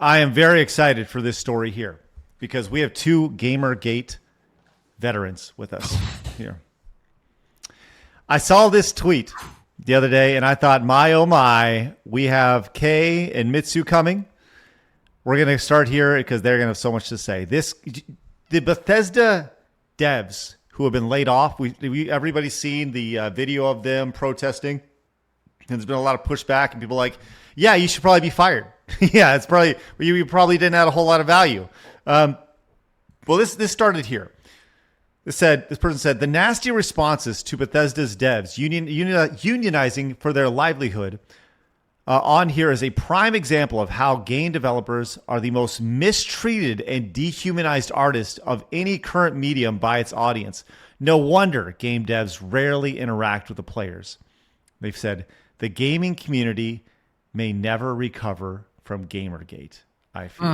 I am very excited for this story here because we have two Gamergate veterans with us here. I saw this tweet the other day and I thought, my, oh my, we have Kay and Mitsu coming. We're going to start here because they're going to have so much to say. The Bethesda devs who have been laid off, everybody's seen the video of them protesting. And there's been a lot of pushback and people like, yeah, you should probably be fired. Yeah, it's probably, you probably didn't add a whole lot of value. Well, this started here. This person said, the nasty responses to Bethesda's devs unionizing for their livelihood on here is a prime example of how game developers are the most mistreated and dehumanized artists of any current medium by its audience. No wonder game devs rarely interact with the players. They've said, the gaming community may never recover from Gamergate. I feel.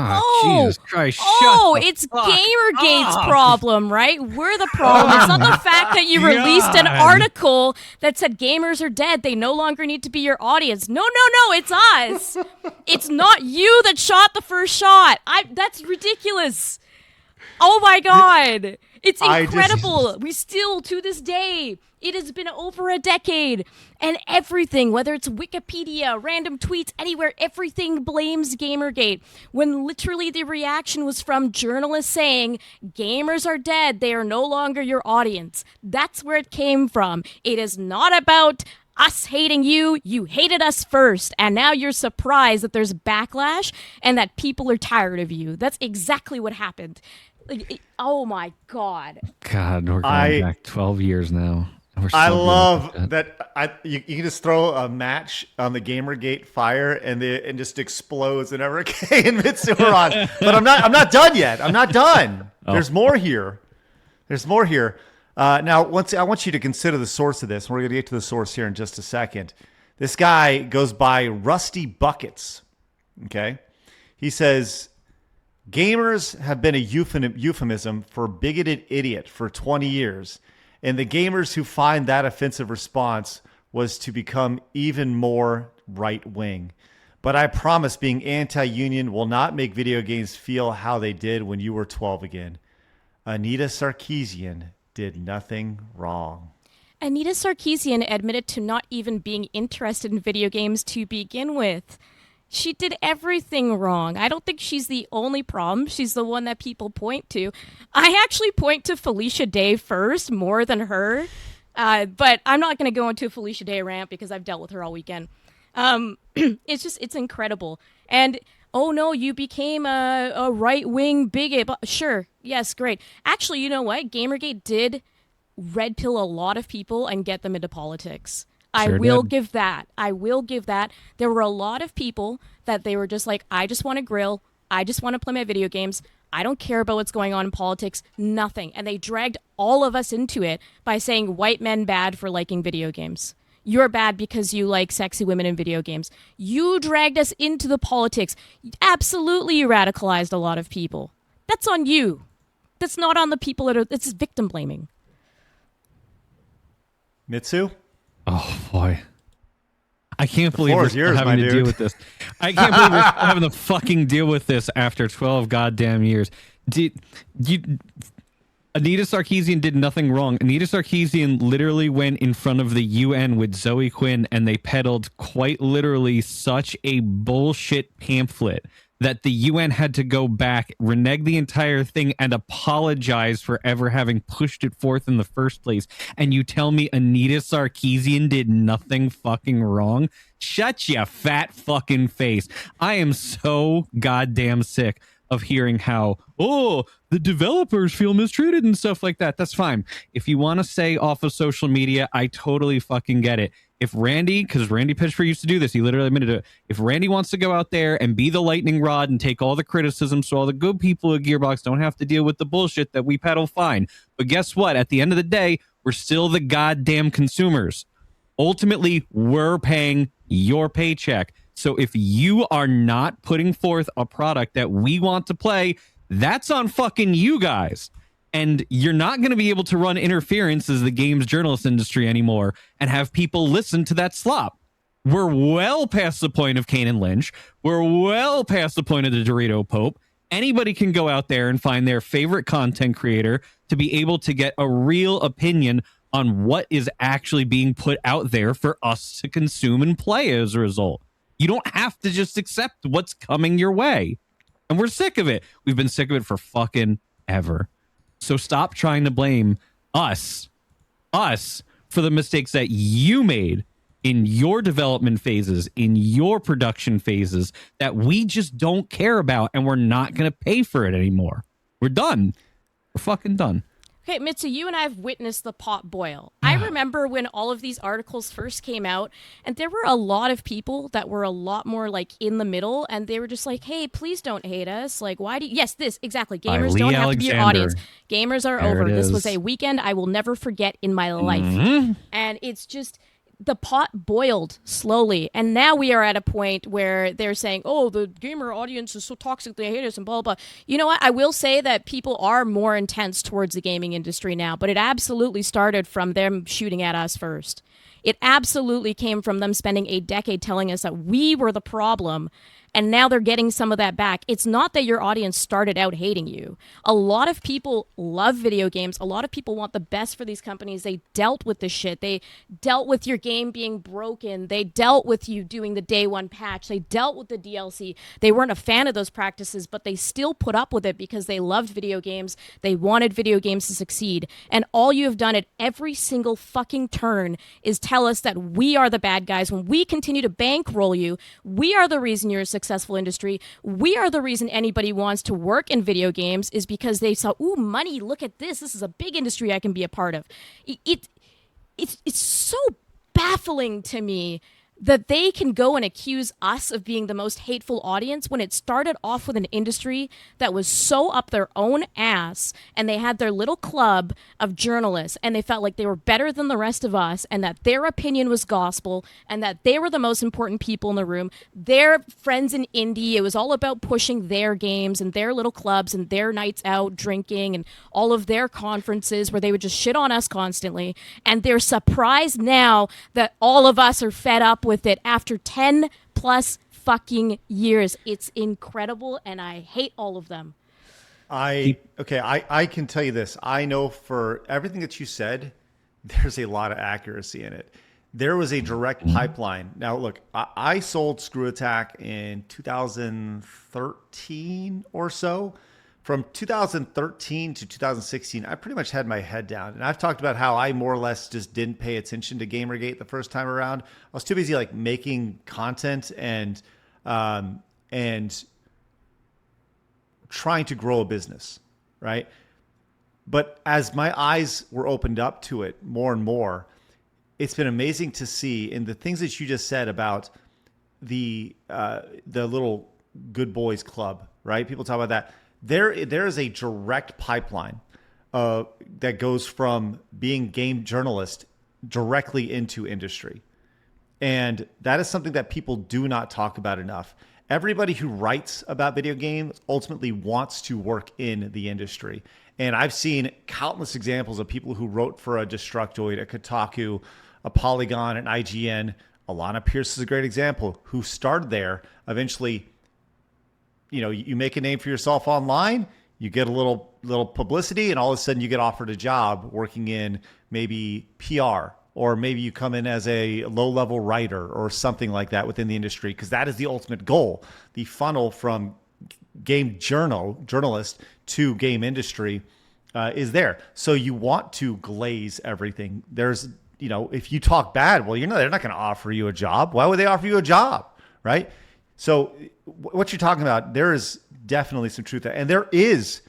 Jesus Christ! It's Gamergate's problem, right? We're the problem. It's not the fact that you released an article that said gamers are dead. They no longer need to be your audience. No, it's us. It's not you that shot the first shot. That's ridiculous. Oh my God. It's incredible. We still, to this day, it has been over a decade, and everything, whether it's Wikipedia, random tweets, anywhere, everything blames Gamergate, when literally the reaction was from journalists saying, gamers are dead, they are no longer your audience. That's where it came from. It is not about us hating you. You hated us first, and now you're surprised that there's backlash and that people are tired of you. That's exactly what happened. Oh my God. God, we're going back 12 years now. I love that you can just throw a match on the Gamergate fire and just explodes whenever Kay and Mitsu are on. But I'm not done yet. I'm not done. Oh. There's more here. Now, I want you to consider the source of this. We're going to get to the source here in just a second. This guy goes by Rusty Buckets. Okay, he says, gamers have been a euphemism for bigoted idiot for 20 years. And the gamers who find that offensive response was to become even more right-wing. But I promise being anti-union will not make video games feel how they did when you were 12 again. Anita Sarkeesian did nothing wrong. Anita Sarkeesian admitted to not even being interested in video games to begin with. She did everything wrong. I don't think she's the only problem. She's the one that people point to. I actually point to Felicia Day first, more than her. But I'm not going to go into a Felicia Day rant because I've dealt with her all weekend. It's incredible. And, oh no, you became a right-wing bigot. Sure, yes, great. Actually, you know what? Gamergate did red pill a lot of people and get them into politics. I will give that. There were a lot of people that they were just like, I just want to grill. I just want to play my video games. I don't care about what's going on in politics. Nothing. And they dragged all of us into it by saying white men bad for liking video games. You're bad because you like sexy women in video games. You dragged us into the politics. Absolutely, you radicalized a lot of people. That's on you. That's not on the people that are, it's victim blaming. Mitsu? Oh, boy. I can't believe we're still having to deal with this. I can't believe we're still having to fucking deal with this after 12 goddamn years. Anita Sarkeesian did nothing wrong. Anita Sarkeesian literally went in front of the UN with Zoe Quinn and they peddled quite literally such a bullshit pamphlet that the UN had to go back, renege the entire thing, and apologize for ever having pushed it forth in the first place. And you tell me Anita Sarkeesian did nothing fucking wrong? Shut your fat fucking face. I am so goddamn sick of hearing how, the developers feel mistreated and stuff like that. That's fine. If you want to say off of social media, I totally fucking get it. If Randy, because Randy Pitchford used to do this, he literally admitted it. If Randy wants to go out there and be the lightning rod and take all the criticism so all the good people at Gearbox don't have to deal with the bullshit that we peddle, fine. But guess what? At the end of the day, we're still the goddamn consumers. Ultimately, we're paying your paycheck. So if you are not putting forth a product that we want to play, that's on fucking you guys. And you're not going to be able to run interference as the games journalist industry anymore and have people listen to that slop. We're well past the point of Kane and Lynch. We're well past the point of the Dorito Pope. Anybody can go out there and find their favorite content creator to be able to get a real opinion on what is actually being put out there for us to consume and play as a result. You don't have to just accept what's coming your way. And we're sick of it. We've been sick of it for fucking ever. So stop trying to blame us for the mistakes that you made in your development phases, in your production phases, that we just don't care about, and we're not going to pay for it anymore. We're done. We're fucking done. Okay, Mitsu, you and I have witnessed the pot boil. I remember when all of these articles first came out, and there were a lot of people that were a lot more like in the middle, and they were just like, hey, please don't hate us. Like, why do you... Yes, this, exactly. Gamers don't have to be your audience. Gamers are over. This was a weekend I will never forget in my life. And it's just... the pot boiled slowly, and now we are at a point where they're saying, oh, the gamer audience is so toxic, they hate us, and blah, blah, blah. You know what? I will say that people are more intense towards the gaming industry now, but it absolutely started from them shooting at us first. It absolutely came from them spending a decade telling us that we were the problem, and now they're getting some of that back. It's not that your audience started out hating you. A lot of people love video games. A lot of people want the best for these companies. They dealt with the shit. They dealt with your game being broken. They dealt with you doing the day one patch. They dealt with the DLC. They weren't a fan of those practices, but they still put up with it because they loved video games. They wanted video games to succeed. And all you have done at every single fucking turn is tell us that we are the bad guys. When we continue to bankroll you, we are the reason you're a successful industry. We are the reason anybody wants to work in video games, is because they saw, ooh, money, look at this. This is a big industry I can be a part of. It's so baffling to me that they can go and accuse us of being the most hateful audience when it started off with an industry that was so up their own ass, and they had their little club of journalists, and they felt like they were better than the rest of us, and that their opinion was gospel, and that they were the most important people in the room. Their friends in indie, it was all about pushing their games and their little clubs and their nights out drinking and all of their conferences where they would just shit on us constantly. And they're surprised now that all of us are fed up with it after 10 plus fucking years. It's incredible, and I hate all of them. I can tell you this. I know for everything that you said, there's a lot of accuracy in it. There was a direct pipeline. Now, look, I sold Screw Attack in 2013 or so. From 2013 to 2016, I pretty much had my head down. And I've talked about how I more or less just didn't pay attention to Gamergate the first time around. I was too busy like making content and trying to grow a business, right? But as my eyes were opened up to it more and more, it's been amazing to see in the things that you just said about the little good boys club, right? People talk about that. There is a direct pipeline that goes from being game journalist directly into industry. And that is something that people do not talk about enough. Everybody who writes about video games ultimately wants to work in the industry. And I've seen countless examples of people who wrote for a Destructoid, a Kotaku, a Polygon, an IGN. Alana Pierce is a great example, who started there, eventually. You know, you make a name for yourself online, you get a little publicity, and all of a sudden you get offered a job working in maybe PR, or maybe you come in as a low-level writer or something like that within the industry, because that is the ultimate goal. The funnel from game journalist to game industry is there. So you want to glaze everything. There's, you know, if you talk bad, well, they're not going to offer you a job. Why would they offer you a job, right? So what you're talking about, there is definitely some truth there. And there is,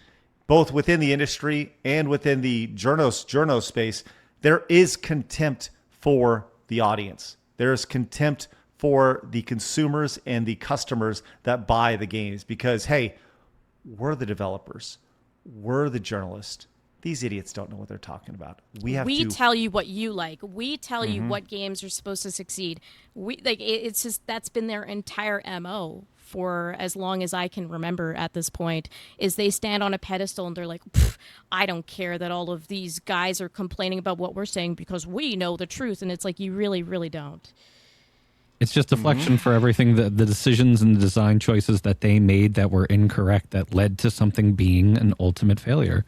both within the industry and within the journo space, there is contempt for the audience. There is contempt for the consumers and the customers that buy the games because, hey, we're the developers. We're the journalists. These idiots don't know what they're talking about. We tell you what you like. We tell you what games are supposed to succeed. It's just, that's been their entire MO for as long as I can remember at this point, is they stand on a pedestal and they're like, I don't care that all of these guys are complaining about what we're saying because we know the truth. And it's like, you really, really don't. It's just deflection for everything that the decisions and the design choices that they made that were incorrect that led to something being an ultimate failure.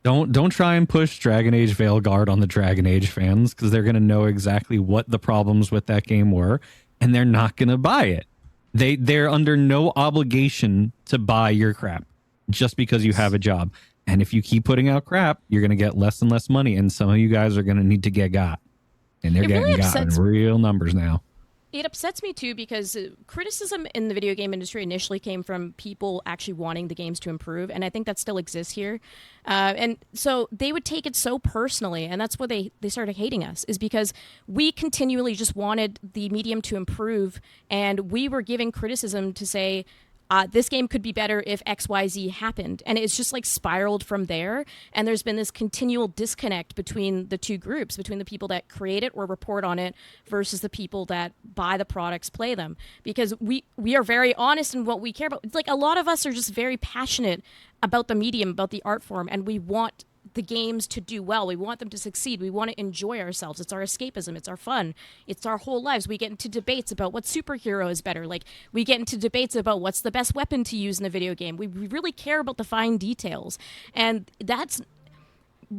Don't try and push Dragon Age Veilguard on the Dragon Age fans, because they're going to know exactly what the problems with that game were, and they're not going to buy it. They're under no obligation to buy your crap just because you have a job. And if you keep putting out crap, you're going to get less and less money, and some of you guys are going to need to get got. And they're getting got in real numbers now. It upsets me too, because criticism in the video game industry initially came from people actually wanting the games to improve, and I think that still exists here. And so they would take it so personally, and that's why they started hating us, is because we continually just wanted the medium to improve, and we were giving criticism to say, this game could be better if XYZ happened. And it's just like spiraled from there. And there's been this continual disconnect between the two groups, between the people that create it or report on it versus the people that buy the products, play them. Because we are very honest in what we care about. It's like a lot of us are just very passionate about the medium, about the art form, and we want the games to do well. We want them to succeed. We want to enjoy ourselves. It's our escapism. It's our fun. It's our whole lives. We get into debates about what superhero is better. Like, we get into debates about what's the best weapon to use in a video game. We really care about the fine details. And that's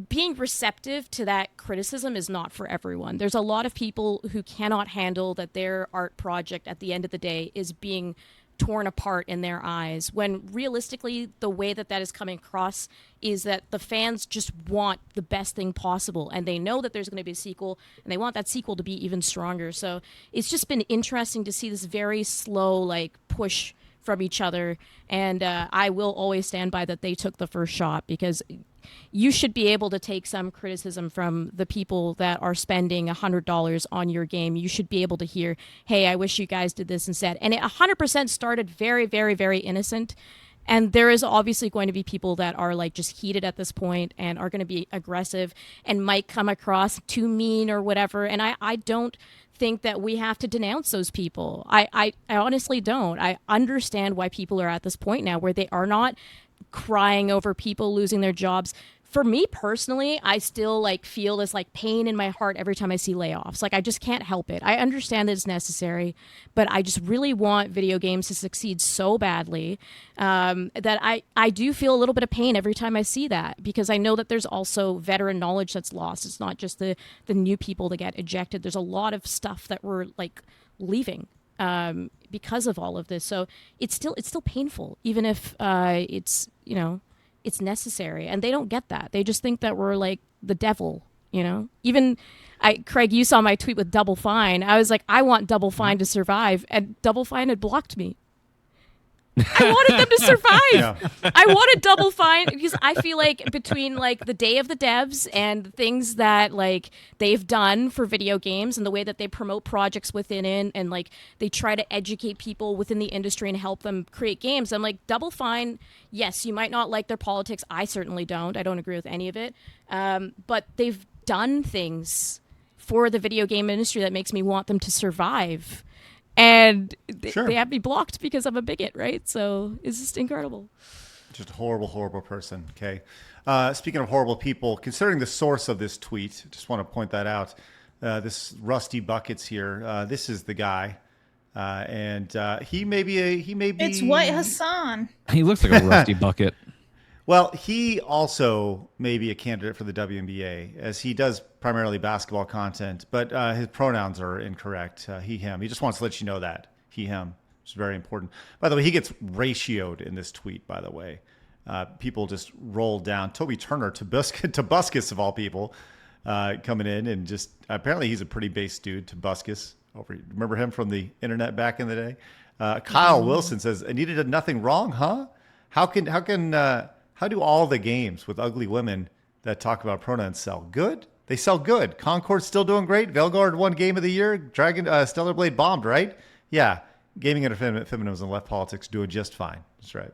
being receptive to that criticism is not for everyone. There's a lot of people who cannot handle that their art project at the end of the day is being torn apart in their eyes, when realistically the way that is coming across is that the fans just want the best thing possible, and they know that there's going to be a sequel, and they want that sequel to be even stronger. So it's just been interesting to see this very slow push from each other, and I will always stand by that they took the first shot, because you should be able to take some criticism from the people that are spending $100 on your game. You should be able to hear, hey, I wish you guys did this instead. And it 100% started very, very, very innocent. And there is obviously going to be people that are just heated at this point and are going to be aggressive and might come across too mean or whatever. And I don't think that we have to denounce those people. I honestly don't. I understand why people are at this point now where they are not crying over people losing their jobs. For me personally, I still feel this pain in my heart every time I see layoffs. I just can't help it. I understand that it's necessary, but I just really want video games to succeed so badly that I do feel a little bit of pain every time I see that, because I know that there's also veteran knowledge that's lost. It's not just the new people that get ejected. There's a lot of stuff that we're leaving because of all of this. So it's still painful, even if it's it's necessary, and they don't get that. They just think that we're the devil, Even Craig, you saw my tweet with Double Fine. I was like, I want Double Fine to survive, and Double Fine had blocked me. I wanted them to survive. Yeah. I wanted Double Fine, because I feel like between the day of the devs and the things that they've done for video games and the way that they promote projects within it, and they try to educate people within the industry and help them create games, I'm like, Double Fine, yes, you might not like their politics. I certainly don't. I don't agree with any of it. But they've done things for the video game industry that makes me want them to survive. And they have me blocked because I'm a bigot, right? So it's just incredible. Just a horrible, horrible person. Okay. Speaking of horrible people, considering the source of this tweet, just want to point that out. This Rusty Buckets here. This is the guy, and he may be. It's White Hassan. He looks like a rusty bucket. Well, he also may be a candidate for the WNBA, as he does primarily basketball content, but his pronouns are incorrect. He, him. He just wants to let you know that. He, him. It's very important. By the way, he gets ratioed in this tweet, by the way. People just roll down. Toby Turner, Tobuscus of all people, coming in, and just apparently he's a pretty base dude, Tobuscus. Remember him from the internet back in the day? Kyle Wilson says, Anita did nothing wrong, huh? How do all the games with ugly women that talk about pronouns sell? Good? They sell good. Concord's still doing great. Veilguard won Game of the Year. Stellar Blade bombed, right? Yeah. Gaming and feminism and left politics doing just fine. That's right.